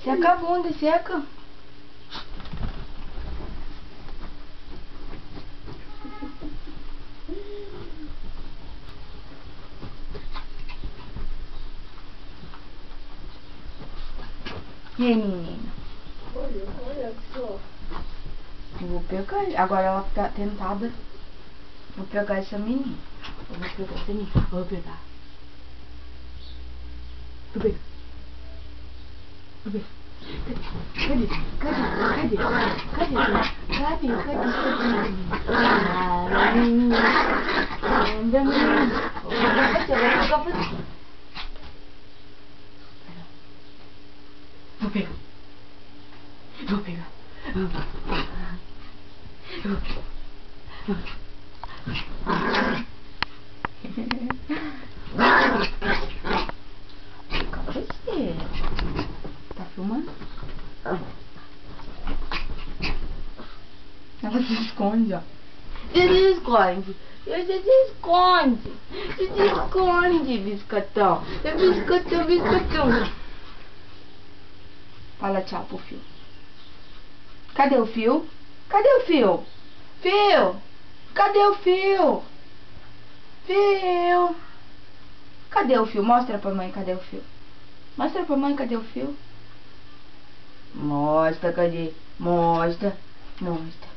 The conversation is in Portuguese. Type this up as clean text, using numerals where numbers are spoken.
Seca a bunda, seca. E aí, menina? Olha só. Eu vou pegar. Agora ela tá tentada. Vou pegar essa menina. Eu vou pegar essa menina. Vou pegar. Vou pegar. Vou pegar. Cadê? Cadê? Cadê? Cadê? Ah, menina. Anda, menina. Vou pegar você, vou pegar você. Vou pegar. Vou pegar. Cadê você? Tá filmando? Ela se esconde, ó. Se esconde. Se esconde. Se esconde, biscotão. Biscotão, biscotão. Fala tchau pro fio. Cadê o fio? Cadê o fio? Fio! Cadê o fio? Fio! Cadê o fio? Mostra pra mãe, cadê o fio? Mostra pra mãe, cadê o fio? Mostra, cadê? Mostra. Mostra.